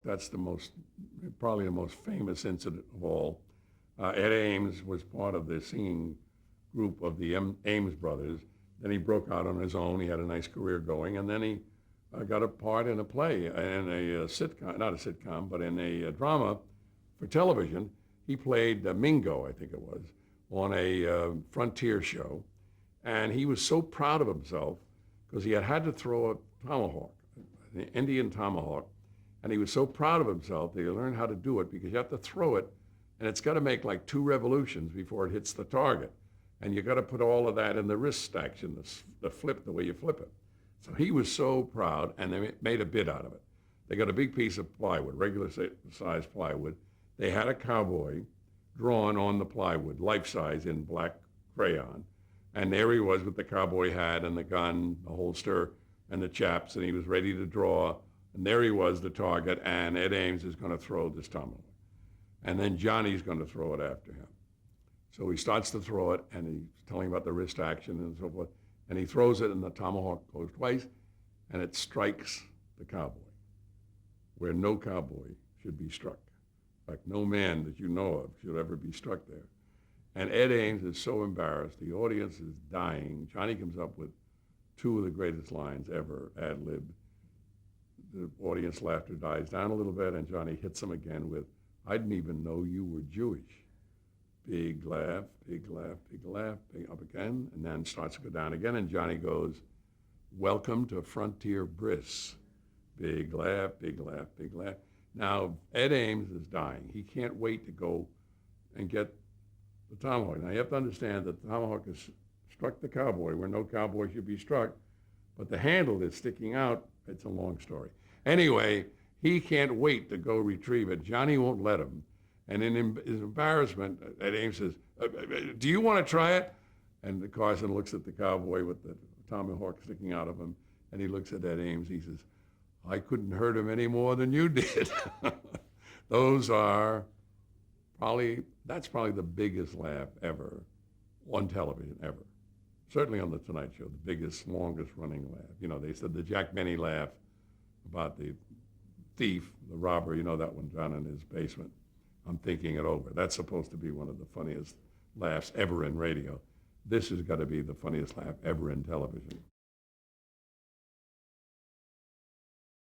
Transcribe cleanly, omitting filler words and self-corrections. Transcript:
That's probably the most famous incident of all. Ed Ames was part of the singing group of the Ames brothers. Then he broke out on his own. He had a nice career going, and then he got a part in a play, in a sitcom, not a sitcom, but in a drama for television. He played Mingo, I think it was, on a frontier show, and he was so proud of himself because he had to throw a tomahawk, an Indian tomahawk, and he was so proud of himself that he learned how to do it because you have to throw it, and it's got to make like 2 revolutions before it hits the target. And you got to put all of that in the wrist action, the flip, the way you flip it. So he was so proud, and they made a bit out of it. They got a big piece of plywood, regular size plywood. They had a cowboy drawn on the plywood, life size in black crayon. And there he was with the cowboy hat and the gun, the holster, and the chaps, and he was ready to draw. And there he was, the target, and Ed Ames is going to throw this tomahawk. And then Johnny's going to throw it after him. So he starts to throw it, and he's telling about the wrist action and so forth. And he throws it, and the tomahawk goes twice, and it strikes the cowboy, where no cowboy should be struck. In fact, no man that you know of should ever be struck there. And Ed Ames is so embarrassed. The audience is dying. Johnny comes up with 2 of the greatest lines ever ad-libbed. The audience laughter dies down a little bit, and Johnny hits him again with, "I didn't even know you were Jewish." Big laugh, big laugh, big laugh, big up again, and then starts to go down again, and Johnny goes, "Welcome to Frontier Briss." Big laugh, big laugh, big laugh. Now, Ed Ames is dying. He can't wait to go and get the tomahawk. Now, you have to understand that the tomahawk has struck the cowboy where no cowboy should be struck, but the handle is sticking out. It's a long story. Anyway, he can't wait to go retrieve it. Johnny won't let him. And in his embarrassment, Ed Ames says, "Do you want to try it?" And Carson looks at the cowboy with the tomahawk sticking out of him, and he looks at Ed Ames. He says, "I couldn't hurt him any more than you did." That's probably the biggest laugh ever on television, ever. Certainly on The Tonight Show, the biggest, longest running laugh. You know, they said the Jack Benny laugh about the thief, the robber, you know that one down in his basement. I'm thinking it over. That's supposed to be one of the funniest laughs ever in radio. This has got to be the funniest laugh ever in television.